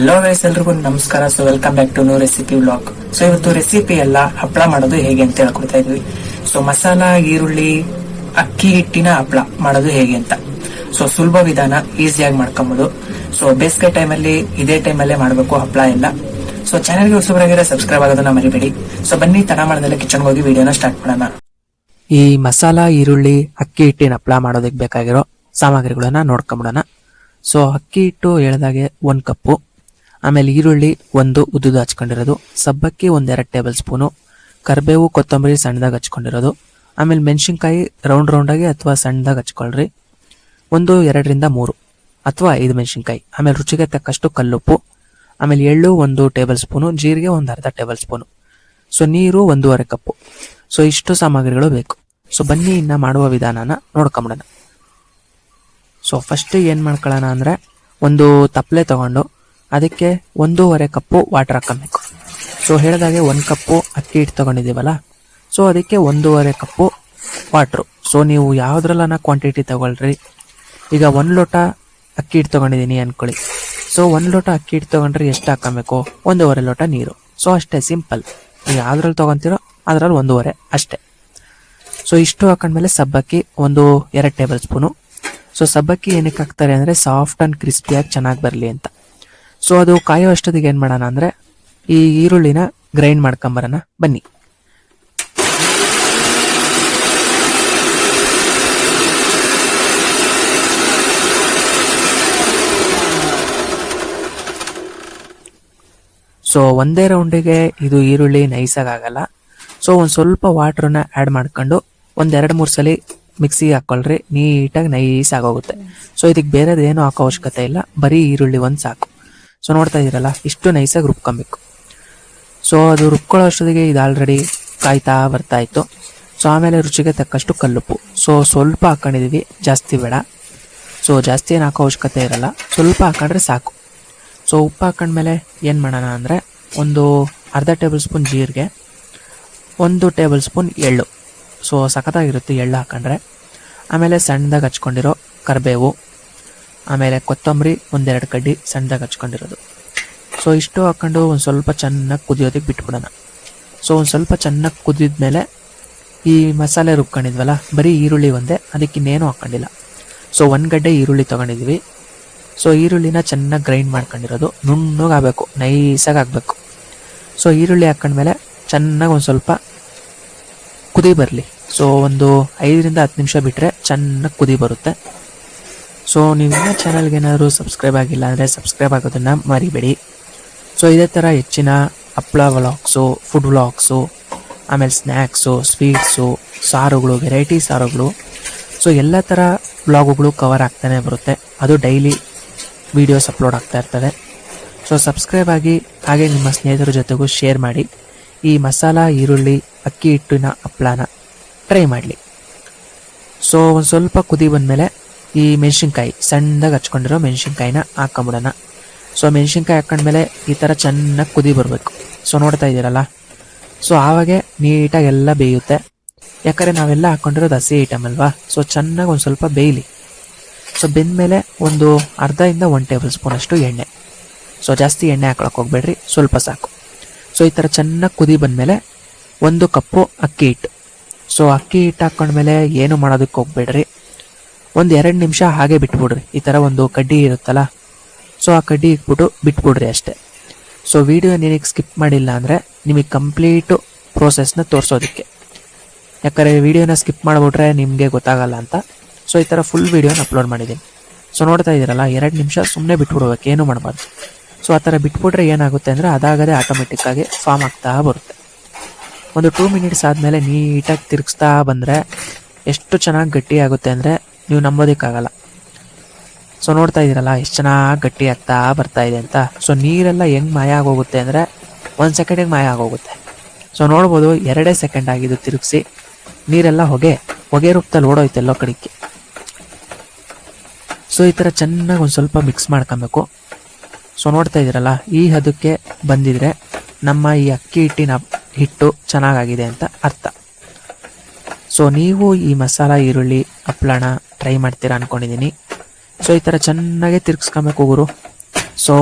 Hello guys, ಎಲ್ರಿಗೂ ನಮಸ್ಕಾರ. So welcome back to new recipe vlog. So ಇವತ್ತು recipe ಎಲ್ಲ ಹಪ್ಪಳ ಮಾಡೋದು ಹೇಗೆ ಅಂತ ಹೇಳ್ಕೊಡ್ತಾ ಇದ್ವಿ. ಸೊ ಮಸಾಲ ಈರುಳ್ಳಿ ಅಕ್ಕಿ ಹಿಟ್ಟಿನ ಹಪ್ಪಳ ಮಾಡೋದು ಹೇಗೆ ಅಂತ. ಸೊ ಸುಲಭ ವಿಧಾನ, ಈಸಿಯಾಗಿ ಮಾಡ್ಕೊಬಹುದು. ಸೊ ಬೇಸಿಗೆ ಟೈಮಲ್ಲಿ ಇದೇ ಟೈಮಲ್ಲೇ ಮಾಡಬೇಕು ಹಪ್ಪಳ ಎಲ್ಲ. ಸೊ ಚಾನಲ್ಗೆ ಹೊಸಬರಾಗಿರೋ ಸಬ್ಸ್ಕ್ರೈಬ್ ಆಗೋದನ್ನ ಮರಿಬೇಡಿ. ಸೊ ಬನ್ನಿ ತಡ ಮಾಡದಲ್ಲೇ ಕಿಚನ್ಗೆ ಹೋಗಿ ವಿಡಿಯೋನ ಸ್ಟಾರ್ಟ್ ಮಾಡೋಣ. ಈ ಮಸಾಲ ಈರುಳ್ಳಿ ಅಕ್ಕಿ ಹಿಟ್ಟಿನ ಹಪ್ಪಳ ಮಾಡೋದಕ್ಕೆ ಬೇಕಾಗಿರೋ ಸಾಮಗ್ರಿಗಳನ್ನ ನೋಡ್ಕೊಂಬಿಡೋಣ. ಸೊ ಅಕ್ಕಿ ಹಿಟ್ಟು ಹೇಳ್ದಾಗೆ 1 ಕಪ್ಪು, ಆಮೇಲೆ ಈರುಳ್ಳಿ 1 ಉದ್ದುದ ಹಚ್ಕೊಂಡಿರೋದು, ಸಬ್ಬಕ್ಕಿ 1-2 ಟೇಬಲ್ ಸ್ಪೂನು, ಕರಿಬೇವು ಕೊತ್ತಂಬರಿ ಸಣ್ಣದಾಗಿ ಹಚ್ಕೊಂಡಿರೋದು, ಆಮೇಲೆ ಮೆಣಸಿನ್ಕಾಯಿ ರೌಂಡ್ ಆಗಿ ಅಥವಾ ಸಣ್ಣದಾಗಿ ಹಚ್ಕೊಳ್ರಿ, 2-3 ಅಥವಾ 5 ಮೆಣಸಿನ್ಕಾಯಿ, ಆಮೇಲೆ ರುಚಿಗೆ ತಕ್ಕಷ್ಟು ಕಲ್ಲುಪ್ಪು, ಆಮೇಲೆ ಎಳ್ಳು 1 ಟೇಬಲ್ ಸ್ಪೂನು, ಜೀರಿಗೆ 1/2 ಟೇಬಲ್ ಸ್ಪೂನು, ಸೊ ನೀರು 1.5 ಕಪ್ಪು. ಸೊ ಇಷ್ಟು ಸಾಮಗ್ರಿಗಳು ಬೇಕು. ಸೊ ಬನ್ನಿ ಇನ್ನ ಮಾಡುವ ವಿಧಾನನ ನೋಡ್ಕೊಂಬಿಡೋಣ. ಸೊ ಫಸ್ಟ್ ಏನ್ ಮಾಡ್ಕೊಳ್ಳೋಣ ಅಂದ್ರೆ, ಒಂದು ತಪ್ಪಲೆ ತಗೊಂಡು ಅದಕ್ಕೆ 1.5 ಕಪ್ಪು ವಾಟರ್ ಹಾಕಬೇಕು. ಸೊ ಹೇಳಿದಾಗೆ 1 ಕಪ್ಪು ಅಕ್ಕಿ ಹಿಟ್ಟು ತಗೊಂಡಿದ್ದೀವಲ್ಲ, ಸೊ ಅದಕ್ಕೆ 1.5 ಕಪ್ಪು ವಾಟ್ರು. ಸೊ ನೀವು ಯಾವ್ದ್ರಲ್ಲನ ಕ್ವಾಂಟಿಟಿ ತಗೊಳ್ರಿ. ಈಗ 1 ಲೋಟ ಅಕ್ಕಿ ಹಿಟ್ಟು ತಗೊಂಡಿದ್ದೀನಿ ಅನ್ಕೊಳ್ಳಿ. ಸೊ 1 ಲೋಟ ಅಕ್ಕಿ ಹಿಟ್ಟು ತಗೊಂಡ್ರೆ ಎಷ್ಟು ಹಾಕಬೇಕು? 1.5 ಲೋಟ ನೀರು. ಸೊ ಅಷ್ಟೇ, ಸಿಂಪಲ್. ನೀವು ಯಾವ್ದ್ರಲ್ಲಿ ತಗೊಂತೀರೋ ಅದ್ರಲ್ಲಿ 1.5 ಅಷ್ಟೇ. ಸೊ ಇಷ್ಟು ಹಾಕೊಂಡ್ಮೇಲೆ ಸಬ್ಬಕ್ಕಿ 1-2 ಟೇಬಲ್ ಸ್ಪೂನು. ಸೊ ಸಬ್ಬಕ್ಕಿ ಏನಕ್ಕೆ ಹಾಕ್ತಾರೆ ಅಂದ್ರೆ ಸಾಫ್ಟ್ ಅಂಡ್ ಕ್ರಿಸ್ಪಿಯಾಗಿ ಚೆನ್ನಾಗಿ ಬರಲಿ ಅಂತ. ಸೊ ಅದು ಕಾಯೋ ಅಷ್ಟೊತ್ತಿಗೆ ಏನ್ ಮಾಡೋಣ ಅಂದ್ರೆ, ಈ ಈರುಳ್ಳಿನ ಗ್ರೈಂಡ್ ಮಾಡ್ಕೊಂಬರೋಣ ಬನ್ನಿ. ಸೊ ಒಂದೇ ರೌಂಡಿಗೆ ಇದು ಈರುಳ್ಳಿ ನೈಸಾಗಿ ಆಗಲ್ಲ. ಸೊ ಒಂದ್ ಸ್ವಲ್ಪ ವಾಟರ್ನ ಆ್ಯಡ್ ಮಾಡ್ಕೊಂಡು 1-2-3 ಸಲ ಮಿಕ್ಸಿಗೆ ಹಾಕೊಳ್ರಿ, ನೀಟಾಗಿ ನೈಸ್ ಆಗೋಗುತ್ತೆ. ಸೊ ಇದಕ್ಕೆ ಬೇರೆದೇನು ಹಾಕೋ ಅವಶ್ಯಕತೆ ಇಲ್ಲ, ಬರೀ ಈರುಳ್ಳಿ 1 ಸಾಕು. ಸೊ ನೋಡ್ತಾ ಇದೀರಲ್ಲ, ಇಷ್ಟು ನೈಸಾಗಿ ರುಬ್ಕೊಬೇಕು. ಸೊ ಅದು ರುಬ್ಕೊಳ್ಳೋ ಅಷ್ಟೊತ್ತಿಗೆ ಇದು ಆಲ್ರೆಡಿ ಕಾಯ್ತಾ ಬರ್ತಾ ಇತ್ತು. ಸೊ ಆಮೇಲೆ ರುಚಿಗೆ ತಕ್ಕಷ್ಟು ಕಲ್ಲುಪ್ಪು. ಸೊ ಸ್ವಲ್ಪ ಹಾಕೊಂಡಿದೀವಿ, ಜಾಸ್ತಿ ಬೇಡ. ಸೊ ಜಾಸ್ತಿ ಏನು ಹಾಕೋ ಅವಶ್ಯಕತೆ ಇರಲ್ಲ, ಸ್ವಲ್ಪ ಹಾಕೊಂಡ್ರೆ ಸಾಕು. ಸೊ ಉಪ್ಪು ಹಾಕೊಂಡ್ಮೇಲೆ ಏನು ಮಾಡೋಣ ಅಂದರೆ, 1/2 ಟೇಬಲ್ ಸ್ಪೂನ್ ಜೀರಿಗೆ, 1 ಟೇಬಲ್ ಸ್ಪೂನ್ ಎಳ್ಳು. ಸೊ ಸಖತ್ತಾಗಿರುತ್ತೆ ಎಳ್ಳು ಹಾಕೊಂಡ್ರೆ. ಆಮೇಲೆ ಸಣ್ಣದಾಗಿ ಹಚ್ಕೊಂಡಿರೋ ಕರಿಬೇವು, ಆಮೇಲೆ ಕೊತ್ತಂಬರಿ 1-2 ಕಡ್ಡಿ ಸಣ್ಣದಾಗಿ ಹಚ್ಕೊಂಡಿರೋದು. ಸೊ ಇಷ್ಟು ಹಾಕೊಂಡು ಒಂದು ಸ್ವಲ್ಪ ಚೆನ್ನಾಗಿ ಕುದಿಯೋದಕ್ಕೆ ಬಿಟ್ಬಿಡೋಣ. ಸೊ ಒಂದು ಸ್ವಲ್ಪ ಚೆನ್ನಾಗಿ ಕುದಿದ್ಮೇಲೆ ಈ ಮಸಾಲೆ ರುಬ್ಕೊಂಡಿದ್ವಲ್ಲ, ಬರೀ ಈರುಳ್ಳಿ ಒಂದೇ, ಅದಕ್ಕಿನ್ನೇನು ಹಾಕೊಂಡಿಲ್ಲ. ಸೊ 1 ಗಡ್ಡೆ ಈರುಳ್ಳಿ ತೊಗೊಂಡಿದ್ವಿ. ಸೊ ಈರುಳ್ಳಿನ ಚೆನ್ನಾಗಿ ಗ್ರೈಂಡ್ ಮಾಡ್ಕೊಂಡಿರೋದು, ನುಣ್ಣಗಾಗಬೇಕು, ನೈಸಾಗಿ ಆಗಬೇಕು. ಸೊ ಈರುಳ್ಳಿ ಹಾಕೊಂಡ್ಮೇಲೆ ಚೆನ್ನಾಗಿ ಒಂದು ಸ್ವಲ್ಪ ಕುದಿ ಬರಲಿ. ಸೊ 5-10 ನಿಮಿಷ ಬಿಟ್ಟರೆ ಚೆನ್ನಾಗಿ ಕುದಿ ಬರುತ್ತೆ. ಸೊ ನೀವು ಇನ್ನೂ ಚಾನಲ್ಗೆ ಏನಾದರೂ ಸಬ್ಸ್ಕ್ರೈಬ್ ಆಗಿಲ್ಲ ಅಂದರೆ ಸಬ್ಸ್ಕ್ರೈಬ್ ಆಗೋದನ್ನು ಮರಿಬೇಡಿ. ಸೊ ಇದೇ ಥರ ಹೆಚ್ಚಿನ ಹಪ್ಪಳ ವ್ಲಾಗ್ಸು, ಫುಡ್ ವ್ಲಾಗ್ಸು, ಆಮೇಲೆ ಸ್ನ್ಯಾಕ್ಸು, ಸ್ವೀಟ್ಸು, ಸಾರುಗಳು, ವೆರೈಟಿ ಸಾರುಗಳು, ಸೊ ಎಲ್ಲ ಥರ ವ್ಲಾಗುಗಳು ಕವರ್ ಆಗ್ತಾನೆ ಬರುತ್ತೆ. ಅದು ಡೈಲಿ ವಿಡಿಯೋಸ್ ಅಪ್ಲೋಡ್ ಆಗ್ತಾ ಇರ್ತದೆ. ಸೊ ಸಬ್ಸ್ಕ್ರೈಬ್ ಆಗಿ, ಹಾಗೆ ನಿಮ್ಮ ಸ್ನೇಹಿತರ ಜೊತೆಗೂ ಶೇರ್ ಮಾಡಿ. ಈ ಮಸಾಲ ಈರುಳ್ಳಿ ಅಕ್ಕಿ ಹಿಟ್ಟಿನ ಹಪ್ಪಳನ ಟ್ರೈ ಮಾಡಲಿ. ಸೊ ಒಂದು ಸ್ವಲ್ಪ ಕುದಿ ಬಂದಮೇಲೆ ಈ ಮೆಣಸಿನ್ಕಾಯಿ ಸಣ್ಣದಾಗಿ ಹಚ್ಕೊಂಡಿರೋ ಮೆಣಸಿನ್ಕಾಯಿನ ಹಾಕೊಂಬಿಡೋಣ. ಸೊ ಮೆಣಸಿನ್ಕಾಯಿ ಹಾಕೊಂಡ್ಮೇಲೆ ಈ ಥರ ಚೆನ್ನಾಗಿ ಕುದಿ ಬರಬೇಕು. ಸೊ ನೋಡ್ತಾ ಇದ್ದೀರಲ್ಲ, ಸೊ ಆವಾಗೆ ನೀಟಾಗಿ ಎಲ್ಲ ಬೇಯುತ್ತೆ. ಯಾಕಂದರೆ ನಾವೆಲ್ಲ ಹಾಕೊಂಡಿರೋದು ಹಸಿ ಐಟಮ್ ಅಲ್ವಾ. ಸೊ ಚೆನ್ನಾಗಿ ಒಂದು ಸ್ವಲ್ಪ ಬೇಯಲಿ. ಸೊ ಬೆಂದಮೇಲೆ 1/2-1 ಟೇಬಲ್ ಸ್ಪೂನ್ ಅಷ್ಟು ಎಣ್ಣೆ. ಸೊ ಜಾಸ್ತಿ ಎಣ್ಣೆ ಹಾಕೊಳಕ್ಕೆ ಹೋಗ್ಬೇಡ್ರಿ, ಸ್ವಲ್ಪ ಸಾಕು. ಸೊ ಈ ಥರ ಚೆನ್ನಾಗಿ ಕುದಿ ಬಂದಮೇಲೆ 1 ಕಪ್ಪು ಅಕ್ಕಿ ಹಿಟ್ಟು. ಸೊ ಅಕ್ಕಿ ಹಿಟ್ಟು ಹಾಕೊಂಡ್ಮೇಲೆ ಏನು ಮಾಡೋದಕ್ಕೆ ಹೋಗ್ಬೇಡ್ರಿ, 1-2 ನಿಮಿಷ ಹಾಗೆ ಬಿಟ್ಬಿಡ್ರಿ. ಈ ಥರ ಒಂದು ಕಡ್ಡಿ ಇರುತ್ತಲ್ಲ, ಸೊ ಆ ಕಡ್ಡಿ ಇಟ್ಬಿಟ್ಟು ಬಿಟ್ಬಿಡ್ರಿ ಅಷ್ಟೇ. ಸೊ ವಿಡಿಯೋ ನಿನಗೆ ಸ್ಕಿಪ್ ಮಾಡಿಲ್ಲ ಅಂದರೆ ನಿಮಗೆ ಕಂಪ್ಲೀಟು ಪ್ರೋಸೆಸ್ನ ತೋರಿಸೋದಕ್ಕೆ. ಯಾಕಂದರೆ ವಿಡಿಯೋನ ಸ್ಕಿಪ್ ಮಾಡಿಬಿಟ್ರೆ ನಿಮಗೆ ಗೊತ್ತಾಗಲ್ಲ ಅಂತ. ಸೊ ಈ ಥರ ಫುಲ್ ವಿಡಿಯೋನ ಅಪ್ಲೋಡ್ ಮಾಡಿದ್ದೀನಿ. ಸೊ ನೋಡ್ತಾ ಇದ್ದೀರಲ್ಲ, 2 ನಿಮಿಷ ಸುಮ್ಮನೆ ಬಿಟ್ಬಿಡ್ಬೇಕು, ಏನು ಮಾಡಬಾರ್ದು. ಸೊ ಆ ಥರ ಬಿಟ್ಬಿಟ್ರೆ ಏನಾಗುತ್ತೆ ಅಂದರೆ ಅದಾಗದೆ ಆಟೋಮೆಟಿಕ್ಕಾಗಿ ಫಾರ್ಮ್ ಆಗ್ತಾ ಬರುತ್ತೆ. 2 ಮಿನಿಟ್ಸ್ ಆದಮೇಲೆ ನೀಟಾಗಿ ತಿರುಗಿಸ್ತಾ ಬಂದರೆ ಎಷ್ಟು ಚೆನ್ನಾಗಿ ಗಟ್ಟಿ ಆಗುತ್ತೆ ಅಂದರೆ ನೀವು ನಂಬೋದಕ್ಕಾಗಲ್ಲ. ಸೊ ನೋಡ್ತಾ ಇದ್ದೀರಲ್ಲ, ಎಷ್ಟು ಚೆನ್ನಾಗಿ ಗಟ್ಟಿ ಆಗ್ತಾ ಬರ್ತಾ ಇದೆ ಅಂತ. ಸೊ ನೀರೆಲ್ಲ ಹೆಂಗೆ ಮಾಯ ಆಗೋಗುತ್ತೆ ಅಂದರೆ 1 ಸೆಕೆಂಡಿಗೆ ಮಾಯ ಆಗೋಗುತ್ತೆ. ಸೊ ನೋಡ್ಬೋದು, 2 ಸೆಕೆಂಡ್ ಆಗಿದ್ದು ತಿರುಗಿಸಿ ನೀರೆಲ್ಲ ಹೊಗೆ ರೂಪದಲ್ಲಿ ಓಡೋಯ್ತು ಎಲ್ಲೋ ಕಡೆಗೆ. ಸೊ ಈ ಥರ ಚೆನ್ನಾಗಿ ಒಂದು ಸ್ವಲ್ಪ ಮಿಕ್ಸ್ ಮಾಡ್ಕೊಬೇಕು. ಸೊ ನೋಡ್ತಾ ಇದ್ದೀರಲ್ಲ, ಈ ಹದಕ್ಕೆ ಬಂದಿದ್ರೆ ನಮ್ಮ ಈ ಅಕ್ಕಿ ಹಿಟ್ಟಿನ ಹಿಟ್ಟು ಚೆನ್ನಾಗಾಗಿದೆ ಅಂತ ಅರ್ಥ. ಸೊ ನೀವು ಈ ಮಸಾಲ ಈರುಳ್ಳಿ ಹಪ್ಪಳನ ಟ್ರೈ ಮಾಡ್ತೀರಾ ಅನ್ಕೊಂಡಿದ್ದೀನಿ. ಸೊ ಈ ಥರ ಚೆನ್ನಾಗಿ ತಿರ್ಗಿಸ್ಕೊಬೇಕು ಗುರು. ಸೊ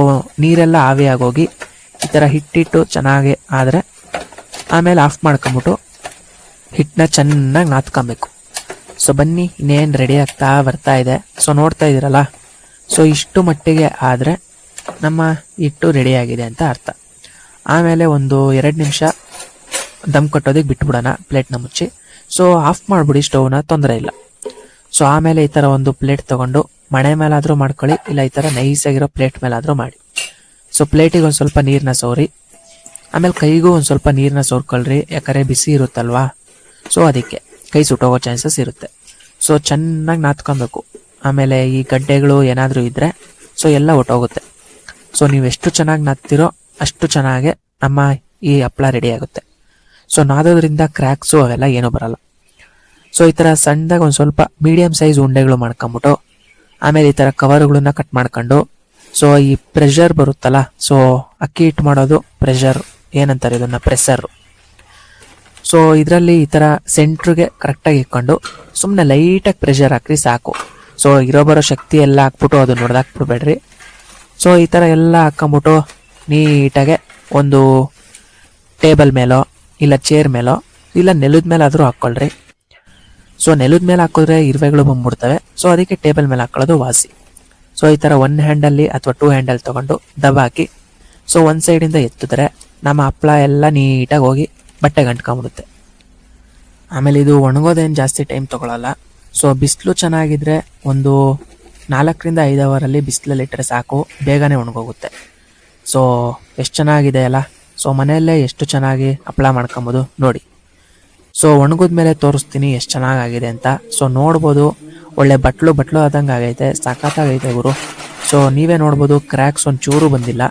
ನೀರೆಲ್ಲ ಆವಿಯಾಗೋಗಿ ಈ ಥರ ಹಿಟ್ಟಿಟ್ಟು ಚೆನ್ನಾಗಿ ಆದರೆ ಆಮೇಲೆ ಆಫ್ ಮಾಡ್ಕೊಂಬಿಟ್ಟು ಹಿಟ್ಟನ್ನ ಚೆನ್ನಾಗಿ ನಾದ್ಕೊಬೇಕು. ಸೊ ಬನ್ನಿ, ಇನ್ನೇನು ರೆಡಿ ಆಗ್ತಾ ಬರ್ತಾ ಇದೆ. ಸೊ ನೋಡ್ತಾ ಇದ್ದೀರಲ್ಲ, ಸೊ ಇಷ್ಟು ಮಟ್ಟಿಗೆ ಆದರೆ ನಮ್ಮ ಹಿಟ್ಟು ರೆಡಿಯಾಗಿದೆ ಅಂತ ಅರ್ಥ. ಆಮೇಲೆ ಒಂದು 2 ನಿಮಿಷ ದಮ್ ಕಟ್ಟೋದಕ್ಕೆ ಬಿಟ್ಬಿಡೋಣ ಪ್ಲೇಟ್ನ ಮುಚ್ಚಿ. ಸೊ ಆಫ್ ಮಾಡಿಬಿಡಿ ಸ್ಟವ್ನ, ತೊಂದರೆ ಇಲ್ಲ. ಸೊ ಆಮೇಲೆ ಈ ಥರ ಒಂದು ಪ್ಲೇಟ್ ತೊಗೊಂಡು ಮಣೆ ಮೇಲಾದರೂ ಮಾಡ್ಕೊಳ್ಳಿ, ಇಲ್ಲ ಈ ಥರ ನೈಸಾಗಿರೋ ಪ್ಲೇಟ್ ಮೇಲಾದರೂ ಮಾಡಿ. ಸೊ ಪ್ಲೇಟಿಗೆ ಒಂದು ಸ್ವಲ್ಪ ನೀರನ್ನ ಸೋರಿ, ಆಮೇಲೆ ಕೈಗೂ ಒಂದು ಸ್ವಲ್ಪ ನೀರನ್ನ ಸೋರ್ಕೊಳ್ರಿ, ಯಾಕಂದರೆ ಬಿಸಿ ಇರುತ್ತಲ್ವಾ. ಸೊ ಅದಕ್ಕೆ ಕೈ ಸುಟ್ಟೋಗೋ ಚಾನ್ಸಸ್ ಇರುತ್ತೆ. ಸೊ ಚೆನ್ನಾಗಿ ನಾದ್ಕೊಬೇಕು. ಆಮೇಲೆ ಈ ಗಡ್ಡೆಗಳು ಏನಾದರೂ ಇದ್ದರೆ ಸೊ ಎಲ್ಲ ಒಟ್ಟೋಗುತ್ತೆ. ಸೊ ನೀವು ಎಷ್ಟು ಚೆನ್ನಾಗಿ ನಾದ್ತಿರೋ ಅಷ್ಟು ಚೆನ್ನಾಗೆ ನಮ್ಮ ಈ ಹಪ್ಪಳ ರೆಡಿ ಆಗುತ್ತೆ. ಸೊ ನಾದೋದ್ರಿಂದ ಕ್ರ್ಯಾಕ್ಸು ಅವೆಲ್ಲ ಏನೂ ಬರಲ್ಲ. ಸೊ ಈ ಥರ ಸಣ್ಣದಾಗಿ ಒಂದು ಸ್ವಲ್ಪ ಮೀಡಿಯಮ್ ಸೈಜ್ ಉಂಡೆಗಳು ಮಾಡ್ಕೊಂಬಿಟ್ಟು ಆಮೇಲೆ ಈ ಥರ ಕವರ್ಗಳನ್ನ ಕಟ್ ಮಾಡ್ಕೊಂಡು, ಸೊ ಈ ಪ್ರೆಷರ್ ಬರುತ್ತಲ್ಲ, ಸೊ ಅಕ್ಕಿ ಹಿಟ್ಟು ಮಾಡೋದು ಪ್ರೆಷರ್ ಏನಂತಾರೆ ಇದನ್ನು, ಪ್ರೆಸ್ಸರು. ಸೊ ಇದರಲ್ಲಿ ಈ ಥರ ಸೆಂಟ್ರಿಗೆ ಕರೆಕ್ಟಾಗಿ ಇಟ್ಕೊಂಡು ಸುಮ್ಮನೆ ಲೈಟಾಗಿ ಪ್ರೆಷರ್ ಹಾಕ್ರಿ ಸಾಕು. ಸೊ ಇರೋ ಬರೋ ಶಕ್ತಿ ಎಲ್ಲ ಹಾಕ್ಬಿಟ್ಟು ಅದು ನೋಡ್ದಾಕ್ಬಿಡ್ಬೇಡ್ರಿ. ಸೊ ಈ ಥರ ಎಲ್ಲ ಹಾಕ್ಕೊಂಬಿಟ್ಟು ನೀಟಾಗೆ ಒಂದು ಟೇಬಲ್ ಮೇಲೋ ಇಲ್ಲ ಚೇರ್ ಮೇಲೋ ಇಲ್ಲ ನೆಲದ ಮೇಲಾದರೂ ಹಾಕ್ಕೊಳ್ರಿ. ಸೊ ನೆಲದ ಮೇಲೆ ಹಾಕಿದ್ರೆ ಇರುವೆಗಳು ಬಂದ್ಬಿಡ್ತವೆ. ಸೊ ಅದಕ್ಕೆ ಟೇಬಲ್ ಮೇಲೆ ಹಾಕೊಳ್ಳೋದು ವಾಸಿ. ಸೊ ಈ ಥರ 1 ಹ್ಯಾಂಡಲ್ಲಿ ಅಥವಾ 2 ಹ್ಯಾಂಡಲ್ ತೊಗೊಂಡು ದಬ ಹಾಕಿ ಸೊ ಒಂದು ಸೈಡಿಂದ ಎತ್ತಿದ್ರೆ ನಮ್ಮ ಹಪ್ಪಳ ಎಲ್ಲ ನೀಟಾಗಿ ಹೋಗಿ ಬಟ್ಟೆಗೆ ಅಂಟ್ಕೊಂಬಿಡುತ್ತೆ. ಆಮೇಲೆ ಇದು ಒಣಗೋದೇನು ಜಾಸ್ತಿ ಟೈಮ್ ತೊಗೊಳಲ್ಲ. ಸೊ ಬಿಸಿಲು ಚೆನ್ನಾಗಿದ್ರೆ ಒಂದು 4ರಿಂದ 5 ಅವರಲ್ಲಿ ಬಿಸಿಲಲ್ಲಿ ಇಟ್ಟರೆ ಸಾಕು, ಬೇಗನೆ ಒಣಗೋಗುತ್ತೆ. ಸೊ ಎಷ್ಟು ಚೆನ್ನಾಗಿದೆ ಅಲ್ಲ. ಸೊ ಮನೆಯಲ್ಲೇ ಎಷ್ಟು ಚೆನ್ನಾಗಿ ಹಪ್ಪಳ ಮಾಡ್ಕೊಬೋದು ನೋಡಿ. ಸೊ ಒಣಗಿದ್ಮೇಲೆ ತೋರಿಸ್ತೀನಿ ಎಷ್ಟು ಚೆನ್ನಾಗಾಗಿದೆ ಅಂತ. ಸೊ ನೋಡ್ಬೋದು, ಒಳ್ಳೆ ಬಟ್ಲು ಆದಂಗೆ ಆಗೈತೆ, ಸಖತ್ತಾಗೈತೆ ಗುರು. ಸೊ ನೀವೇ ನೋಡ್ಬೋದು, ಕ್ರ್ಯಾಕ್ಸ್ ಒಂದು ಚೂರು ಬಂದಿಲ್ಲ.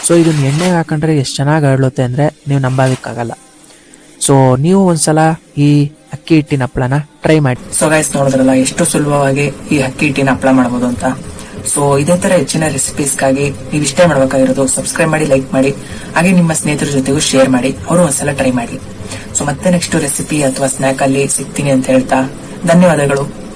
ಸೊ ಇದನ್ನ ಎಣ್ಣೆಗೆ ಹಾಕೊಂಡ್ರೆ ಎಷ್ಟು ಚೆನ್ನಾಗಿ ಹರಳುತ್ತೆ ಅಂದರೆ ನೀವು ನಂಬೋದಕ್ಕಾಗಲ್ಲ. ಸೊ ನೀವು ಒಂದ್ಸಲ ಈ ಅಕ್ಕಿ ಹಿಟ್ಟಿನ ಹಪ್ಪಳನ ಟ್ರೈ ಮಾಡಿ. ಸೊ ಗೈಸ್, ನೋಡಿದ್ರಲ್ಲ ಎಷ್ಟು ಸುಲಭವಾಗಿ ಈ ಅಕ್ಕಿ ಹಿಟ್ಟಿನ ಹಪ್ಪಳ ಮಾಡಬಹುದು ಅಂತ. ಸೊ ಇದೇ ತರ ಹೆಚ್ಚಿನ ರೆಸಿಪೀಸ್ಗಾಗಿ ನೀವು ಇಷ್ಟೇ ಮಾಡಬೇಕಾಗಿರೋದು ಸಬ್ಸ್ಕ್ರೈಬ್ ಮಾಡಿ, ಲೈಕ್ ಮಾಡಿ, ಹಾಗೆ ನಿಮ್ಮ ಸ್ನೇಹಿತರ ಜೊತೆಗೂ ಶೇರ್ ಮಾಡಿ, ಅವರು ಒಂದ್ಸಲ ಟ್ರೈ ಮಾಡಿ. ಸೊ ಮತ್ತೆ ನೆಕ್ಸ್ಟ್ ರೆಸಿಪಿ ಅಥವಾ ಸ್ನಾಕ್ ಅಲ್ಲಿ ಸಿಗ್ತೀನಿ ಅಂತ ಹೇಳ್ತಾ ಧನ್ಯವಾದಗಳು.